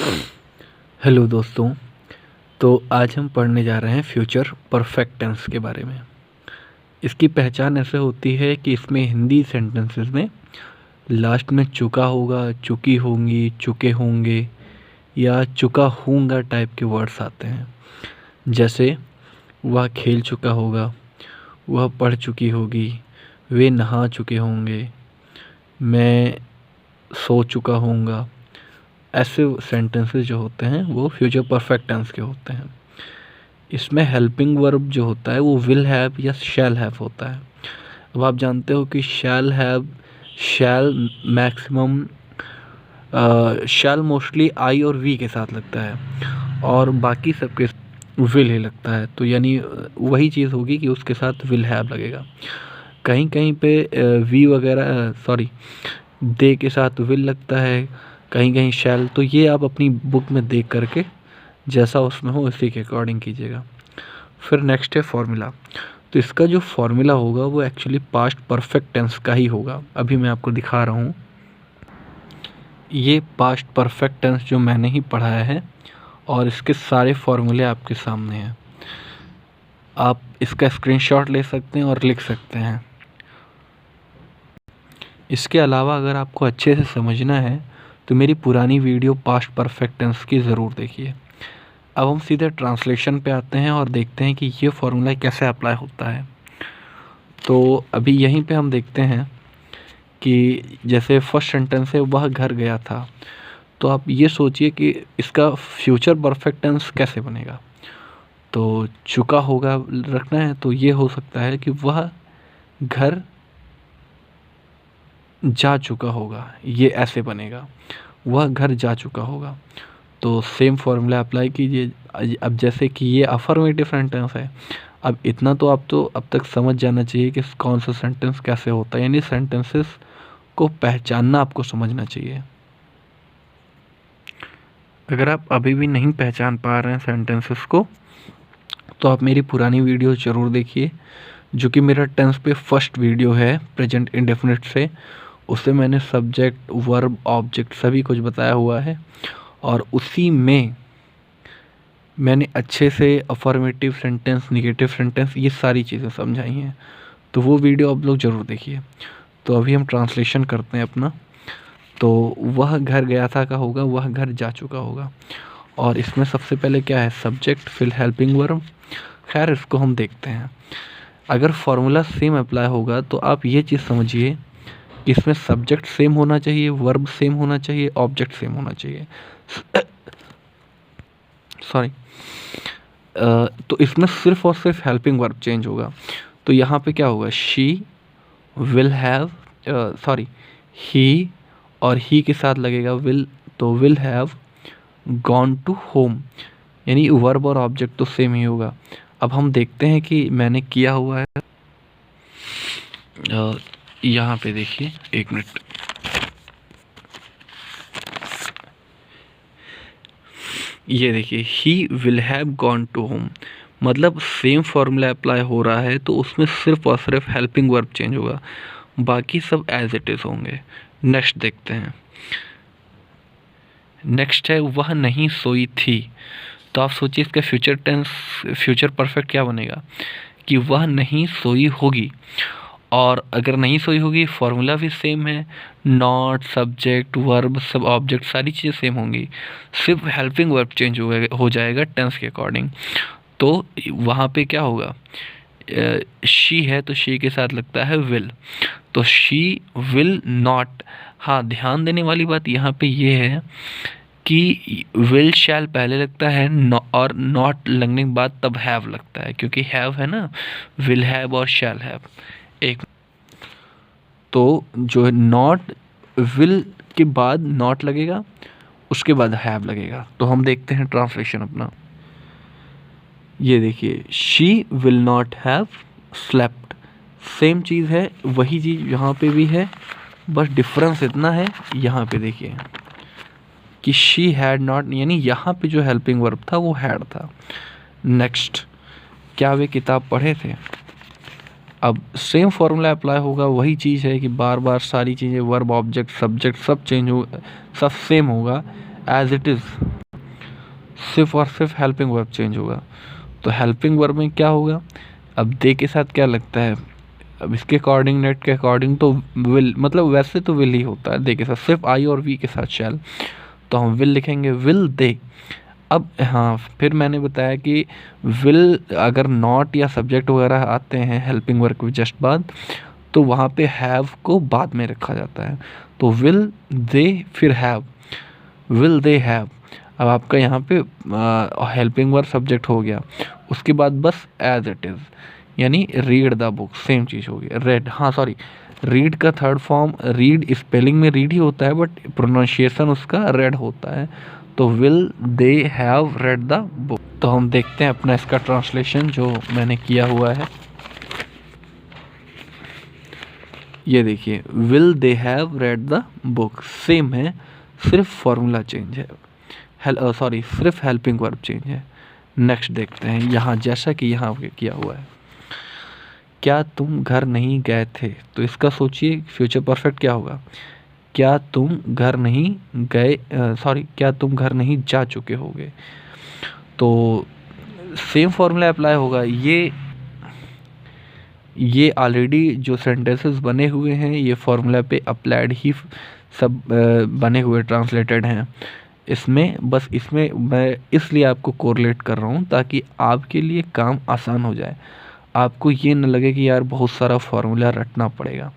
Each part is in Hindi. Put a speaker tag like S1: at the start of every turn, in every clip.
S1: हेलो दोस्तों। तो आज हम पढ़ने जा रहे हैं फ्यूचर परफेक्ट टेंस के बारे में। इसकी पहचान ऐसे होती है कि इसमें हिंदी सेंटेंसेस में लास्ट में चुका होगा, चुकी होंगी, चुके होंगे या चुका होऊंगा टाइप के वर्ड्स आते हैं। जैसे वह खेल चुका होगा, वह पढ़ चुकी होगी, वे नहा चुके होंगे, मैं सो चुका होऊंगा। ऐसे सेंटेंसेस जो होते हैं वो फ्यूचर परफेक्ट टेंस के होते हैं। इसमें हेल्पिंग वर्ब जो होता है वो विल हैव या शैल हैव होता है। अब आप जानते हो कि shall have, shall maximum, shall mostly I और वी के साथ लगता है और बाकी सबके विल ही लगता है। तो यानी वही चीज़ होगी कि उसके साथ विल हैव लगेगा। कहीं कहीं पे वी वगैरह दे के साथ विल लगता है, कहीं कहीं शैल। तो ये आप अपनी बुक में देख करके जैसा उसमें हो इसी के अकॉर्डिंग कीजिएगा। फिर नेक्स्ट है फॉर्मूला। तो इसका जो फॉर्मूला होगा वो एक्चुअली पास्ट परफेक्ट टेंस का ही होगा। अभी मैं आपको दिखा रहा हूँ। ये पास्ट परफेक्ट टेंस जो मैंने ही पढ़ाया है और इसके सारे फॉर्मूले आपके सामने हैं। आप इसका स्क्रीनशॉट ले सकते हैं और लिख सकते हैं। इसके अलावा अगर आपको अच्छे से समझना है तो मेरी पुरानी वीडियो पास्ट परफेक्ट टेंस की ज़रूर देखिए। अब हम सीधे ट्रांसलेशन पे आते हैं और देखते हैं कि ये फॉर्मूला कैसे अप्लाई होता है। तो अभी यहीं पे हम देखते हैं कि जैसे फर्स्ट सेंटेंस है वह घर गया था। तो आप ये सोचिए कि इसका फ्यूचर परफेक्ट टेंस कैसे बनेगा। तो चुका होगा रखना है तो ये हो सकता है कि वह घर जा चुका होगा, ये ऐसे बनेगा, वह घर जा चुका होगा। तो सेम फॉर्मूला अप्लाई कीजिए। अब जैसे कि ये अफर्मेटिव सेंटेंस है, अब इतना तो आप तो अब तक समझ जाना चाहिए कि कौन सा सेंटेंस कैसे होता है, यानी सेंटेंसेस को पहचानना आपको समझना चाहिए। अगर आप अभी भी नहीं पहचान पा रहे हैं सेंटेंसेस को तो आप मेरी पुरानी वीडियो ज़रूर देखिए, जो कि मेरा टेंस पे फर्स्ट वीडियो है प्रेजेंट इंडेफिनिट से। उससे मैंने सब्जेक्ट, वर्ब, ऑब्जेक्ट सभी कुछ बताया हुआ है और उसी में मैंने अच्छे से अफर्मेटिव सेंटेंस, नेगेटिव सेंटेंस, ये सारी चीज़ें समझाई हैं। तो वो वीडियो आप लोग ज़रूर देखिए। तो अभी हम ट्रांसलेशन करते हैं अपना। तो वह घर गया था का होगा वह घर जा चुका होगा। और इसमें सबसे पहले क्या है, सब्जेक्ट, फिर हेल्पिंग वर्ब। खैर इसको हम देखते हैं। अगर फॉर्मूला सेम अप्लाई होगा तो आप ये चीज़ समझिए कि इसमें सब्जेक्ट सेम होना चाहिए, वर्ब सेम होना चाहिए, ऑब्जेक्ट सेम होना चाहिए। सॉरी, तो इसमें सिर्फ और सिर्फ हेल्पिंग वर्ब चेंज होगा। तो यहाँ पे क्या होगा, शी विल हैव, ही और ही के साथ लगेगा विल, तो will have gone to home, यानी वर्ब और ऑब्जेक्ट तो सेम ही होगा। अब हम देखते हैं कि मैंने किया हुआ है। यहाँ पे देखिए, एक मिनट। ये देखिए, he will have gone to home, मतलब सेम फॉर्मूला अप्लाई हो रहा है। तो उसमें सिर्फ और सिर्फ हेल्पिंग वर्ब चेंज होगा, बाकी सब एज इट इज़ होंगे। नेक्स्ट देखते हैं। नेक्स्ट है वह नहीं सोई थी। तो आप सोचिए इसका फ्यूचर टेंस, फ्यूचर परफेक्ट क्या बनेगा कि वह नहीं सोई होगी। और अगर नहीं सोई होगी फॉर्मूला भी सेम है, नॉट, सब्जेक्ट, वर्ब, सब ऑब्जेक्ट सारी चीज़ें सेम होंगी, सिर्फ हेल्पिंग वर्ब चेंज हो जाएगा टेंस के अकॉर्डिंग। तो वहाँ पे क्या होगा, शी है तो शी के साथ लगता है विल, तो शी विल नॉट। हाँ, ध्यान देने वाली बात यहाँ पे ये है कि विल शैल पहले लगता है और नॉट लगने के बाद तब हैव लगता है, क्योंकि हैव है ना, विल हैव और शैल हैव एक। तो जो है नॉट, विल के बाद नॉट लगेगा, उसके बाद हैव लगेगा। तो हम देखते हैं ट्रांसलेशन अपना। ये देखिए, she will not have slept, same चीज़ है, वही चीज़ यहाँ पे भी है, बस डिफरेंस इतना है। यहाँ पे देखिए कि शी हैड नॉट, यानी यहाँ पे जो हेल्पिंग वर्ब था वो हैड था। नेक्स्ट, क्या वे किताब पढ़े थे। अब सेम फॉर्मूला अप्लाई होगा, वही चीज़ है कि बार बार सारी चीज़ें, वर्ब, ऑब्जेक्ट, सब्जेक्ट सब चेंज हो, सब सेम होगा एज इट इज़। सिर्फ और सिर्फ हेल्पिंग वर्ब चेंज होगा। तो हेल्पिंग वर्ब में क्या होगा, अब दे के साथ क्या लगता है, अब इसके अकॉर्डिंग, नेट के अकॉर्डिंग तो विल, मतलब वैसे तो विल ही होता है दे के साथ, सिर्फ आई और वी के साथ शैल, तो हम विल लिखेंगे, विल दे। अब हाँ, फिर मैंने बताया कि विल अगर नॉट या सब्जेक्ट वगैरह आते हैं हेल्पिंग वर्ब के जस्ट बाद, तो वहाँ पे हैव को बाद में रखा जाता है। तो विल दे फिर हैव, विल दे हैव। अब आपका यहाँ पे हेल्पिंग वर्ब सब्जेक्ट हो गया, उसके बाद बस एज इट इज़, यानी रीड द बुक, सेम चीज़ होगी। रेड, हाँ सॉरी, रीड का थर्ड फॉर्म, रीड स्पेलिंग में रीड ही होता है बट प्रोनाउंसिएशन उसका रेड होता है। तो will they have read the book. तो हम देखते हैं अपना इसका ट्रांसलेशन जो मैंने किया हुआ है। ये देखिए, will they have read the book, same है, सिर्फ फॉर्मूला चेंज है, सॉरी सिर्फ हेल्पिंग वर्ब चेंज है। नेक्स्ट देखते हैं यहाँ, जैसा कि यहाँ किया हुआ है, क्या तुम घर नहीं गए थे, तो इसका सोचिए फ्यूचर परफेक्ट क्या होगा, क्या तुम घर नहीं गए, सॉरी क्या तुम घर नहीं जा चुके होगे। तो सेम फॉर्मूला अप्लाई होगा। ये ऑलरेडी जो सेंटेंसेस बने हुए हैं ये फॉर्मूला पे अप्लाइड ही सब बने हुए ट्रांसलेटेड हैं। इसमें बस, इसमें मैं इसलिए आपको कोरिलेट कर रहा हूँ ताकि आपके लिए काम आसान हो जाए, आपको ये न लगे कि यार बहुत सारा फॉर्मूला रटना पड़ेगा।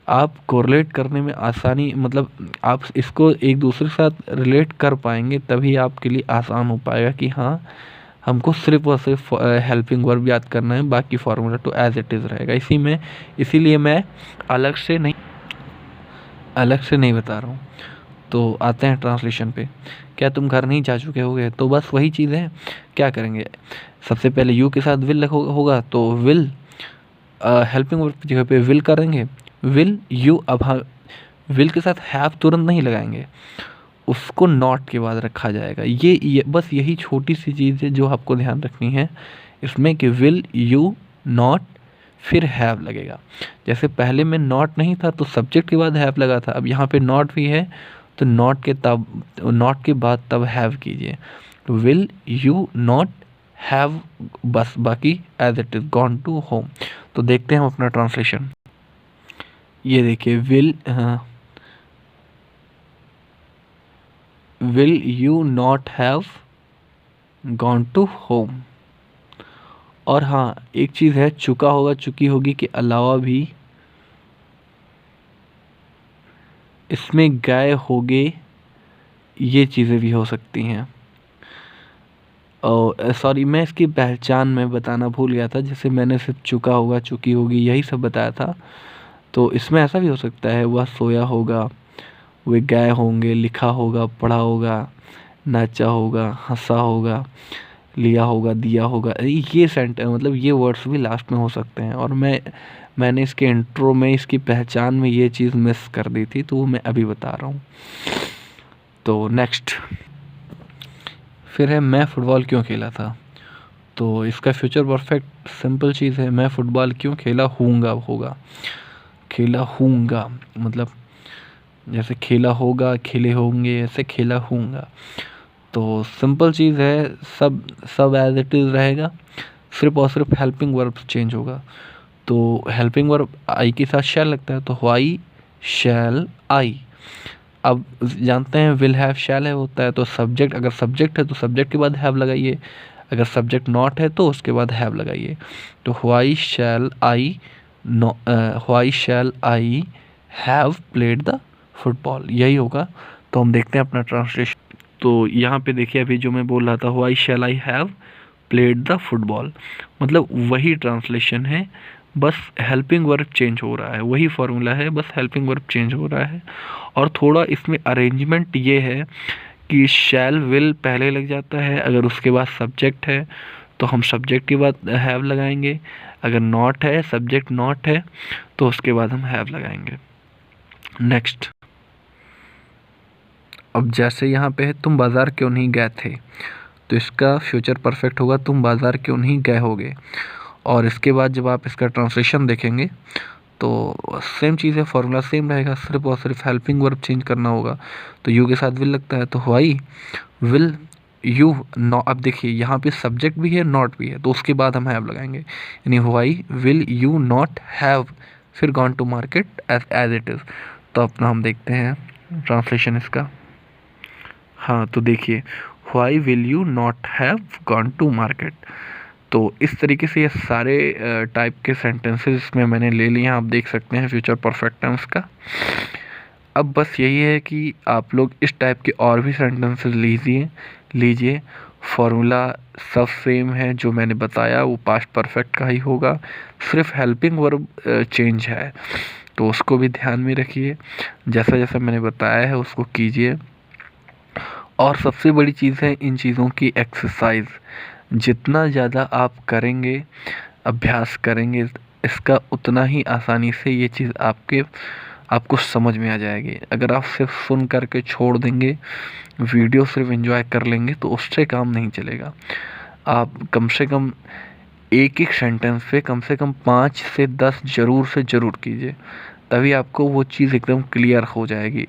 S1: आप कोरिलेट करने में आसानी, मतलब आप इसको एक दूसरे के साथ रिलेट कर पाएंगे, तभी आपके लिए आसान हो पाएगा कि हाँ हमको सिर्फ और सिर्फ हेल्पिंग वर्ब याद करना है, बाकी फार्मूला तो एज इट इज़ रहेगा। इसीलिए मैं अलग से नहीं बता रहा हूँ। तो आते हैं ट्रांसलेशन पे, क्या तुम घर नहीं जा चुके होगे, तो बस वही चीज़ है। क्या करेंगे, सबसे पहले यू के साथ विल होगा, तो विल हेल्पिंग वर्ब की जगह पे विल करेंगे, विल यू। अब हाँ, विल के साथ हैव तुरंत नहीं लगाएंगे, उसको नॉट के बाद रखा जाएगा। ये बस यही छोटी सी चीज़ है जो आपको ध्यान रखनी है इसमें, कि विल यू नॉट फिर हैव लगेगा। जैसे पहले में नॉट नहीं था तो सब्जेक्ट के बाद हैव लगा था, अब यहाँ पे नॉट भी है तो नॉट के बाद तब हैव कीजिए। तो विल यू नॉट हैव, बस बाकी as it is gone to home. तो देखते हैं हम अपना ट्रांसलेशन। ये देखिए, will you not have gone to home. और हाँ, एक चीज़ है, चुका होगा चुकी होगी के अलावा भी इसमें गए होगे, ये चीज़ें भी हो सकती हैं। और सॉरी, मैं इसकी पहचान में बताना भूल गया था, जैसे मैंने सिर्फ चुका होगा चुकी होगी यही सब बताया था। तो इसमें ऐसा भी हो सकता है, वह सोया होगा, वे गए होंगे, लिखा होगा, पढ़ा होगा, नाचा होगा, हंसा होगा, लिया होगा, दिया होगा। ये मतलब ये वर्ड्स भी लास्ट में हो सकते हैं। और मैंने इसके इंट्रो में इसकी पहचान में ये चीज़ मिस कर दी थी, तो वो मैं अभी बता रहा हूँ। तो नेक्स्ट फिर है, मैं फुटबॉल क्यों खेला था। तो इसका फ्यूचर परफेक्ट सिंपल चीज़ है, मैं फुटबॉल क्यों खेला हूँगा होगा, खेला हूँगा, मतलब जैसे खेला होगा, खेले होंगे, ऐसे खेला हूँगा। तो सिंपल चीज़ है, सब एज इट इज़ रहेगा, सिर्फ और सिर्फ हेल्पिंग वर्ब चेंज होगा। तो हेल्पिंग वर्ब आई के साथ शैल लगता है, तो वाई शैल आई। अब जानते हैं विल हैव शैल है होता है, तो सब्जेक्ट, अगर सब्जेक्ट है तो सब्जेक्ट के बाद हैव लगाइए, अगर सब्जेक्ट नॉट है तो उसके बाद हैव लगाइए। तो why shall I have played the football, यही होगा। तो हम देखते हैं अपना ट्रांसलेशन। तो यहाँ पे देखिए, अभी जो मैं बोल रहा था, why shall I have played the football, मतलब वही ट्रांसलेशन है, बस हेल्पिंग वर्ब चेंज हो रहा है, वही फॉर्मूला है, बस हेल्पिंग वर्ब चेंज हो रहा है। और थोड़ा इसमें अरेंजमेंट ये है कि शैल विल पहले लग जाता है, अगर उसके बाद सब्जेक्ट है तो हम सब्जेक्ट के बाद हैव लगाएंगे, अगर नॉट है, सब्जेक्ट नॉट है, तो उसके बाद हम हैव लगाएंगे। नेक्स्ट, अब जैसे यहाँ पे है, तुम बाज़ार क्यों नहीं गए थे, तो इसका फ्यूचर परफेक्ट होगा, तुम बाज़ार क्यों नहीं गए होगे। और इसके बाद जब आप इसका ट्रांसलेशन देखेंगे तो सेम चीज़ है, फॉर्मूला सेम रहेगा, सिर्फ और सिर्फ हेल्पिंग वर्ब चेंज करना होगा। तो यू के साथ विल लगता है, तो वाई विल यू नॉ, अब देखिए यहाँ पे सब्जेक्ट भी है नॉट भी है, तो उसके बाद हम हैव लगाएंगे, यानी why will you not have फिर gone to market as it is. तो अपना हम देखते हैं ट्रांसलेशन इसका। हाँ तो देखिए, why will you not have gone to market. तो इस तरीके से ये सारे टाइप के सेंटेंसेस इसमें मैंने ले लिए हैं, आप देख सकते हैं फ्यूचर परफेक्ट टेंस का। अब बस यही है कि आप लोग इस टाइप के और भी सेंटेंसेस लीजिए। फॉर्मूला सब सेम है, जो मैंने बताया वो पास्ट परफेक्ट का ही होगा, सिर्फ हेल्पिंग वर्ब चेंज है, तो उसको भी ध्यान में रखिए। जैसा जैसा मैंने बताया है उसको कीजिए। और सबसे बड़ी चीज़ है इन चीज़ों की एक्सरसाइज। जितना ज़्यादा आप करेंगे, अभ्यास करेंगे इसका, उतना ही आसानी से ये चीज़ आपको समझ में आ जाएगी। अगर आप सिर्फ सुन करके छोड़ देंगे, वीडियो सिर्फ एंजॉय कर लेंगे, तो उससे काम नहीं चलेगा। आप कम से कम एक एक सेंटेंस पे कम से कम 5 से 10 ज़रूर से ज़रूर कीजिए, तभी आपको वो चीज़ एकदम क्लियर हो जाएगी।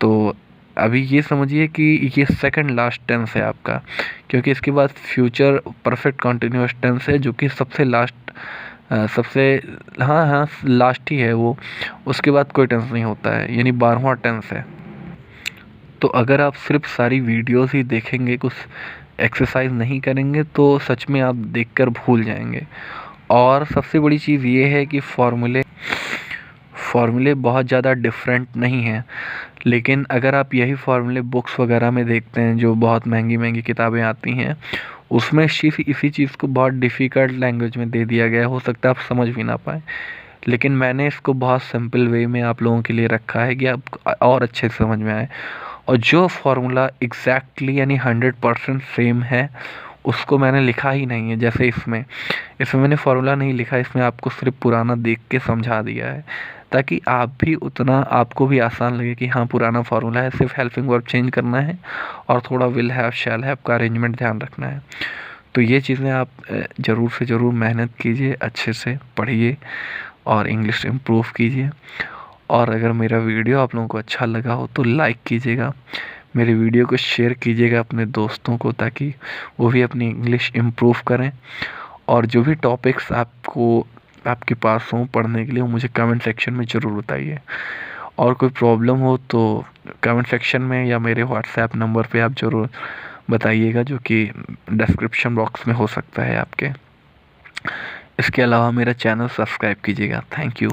S1: तो अभी ये समझिए कि ये सेकंड लास्ट टेंस है आपका, क्योंकि इसके बाद फ्यूचर परफेक्ट कंटिन्यूअस टेंस है, जो कि सबसे लास्ट हाँ लास्ट ही है वो। उसके बाद कोई टेंस नहीं होता है, यानी 12वां टेंस है। तो अगर आप सिर्फ सारी वीडियोस ही देखेंगे, कुछ एक्सरसाइज नहीं करेंगे, तो सच में आप देखकर भूल जाएंगे। और सबसे बड़ी चीज़ ये है कि फॉर्मूले बहुत ज़्यादा डिफरेंट नहीं हैं, लेकिन अगर आप यही फार्मूले बुक्स वगैरह में देखते हैं, जो बहुत महंगी महंगी किताबें आती हैं, उसमें इसी चीज़ को बहुत डिफ़िकल्ट लैंग्वेज में दे दिया गया है, हो सकता है आप समझ भी ना पाएँ। लेकिन मैंने इसको बहुत सिंपल वे में आप लोगों के लिए रखा है कि आप और अच्छे से समझ में आए। और जो फार्मूला एग्जैक्टली यानी 100% सेम है, उसको मैंने लिखा ही नहीं है। जैसे इसमें मैंने फार्मूला नहीं लिखा, इसमें आपको सिर्फ पुराना देख के समझा दिया है, ताकि आपको भी आसान लगे कि हाँ पुराना फार्मूला है, सिर्फ हेल्पिंग वर्ब चेंज करना है और थोड़ा विल हैव शैल हैव का अरेंजमेंट ध्यान रखना है। तो ये चीज़ें आप ज़रूर से ज़रूर मेहनत कीजिए, अच्छे से पढ़िए और इंग्लिश इम्प्रूव कीजिए। और अगर मेरा वीडियो आप लोगों को अच्छा लगा हो तो लाइक कीजिएगा, मेरे वीडियो को शेयर कीजिएगा अपने दोस्तों को, ताकि वो भी अपनी इंग्लिश इम्प्रूव करें। और जो भी टॉपिक्स आपके पास हों पढ़ने के लिए, वो मुझे कमेंट सेक्शन में ज़रूर बताइए। और कोई प्रॉब्लम हो तो कमेंट सेक्शन में या मेरे व्हाट्सएप नंबर पे आप ज़रूर बताइएगा, जो कि डिस्क्रिप्शन बॉक्स में हो सकता है आपके। इसके अलावा मेरा चैनल सब्सक्राइब कीजिएगा। Thank you.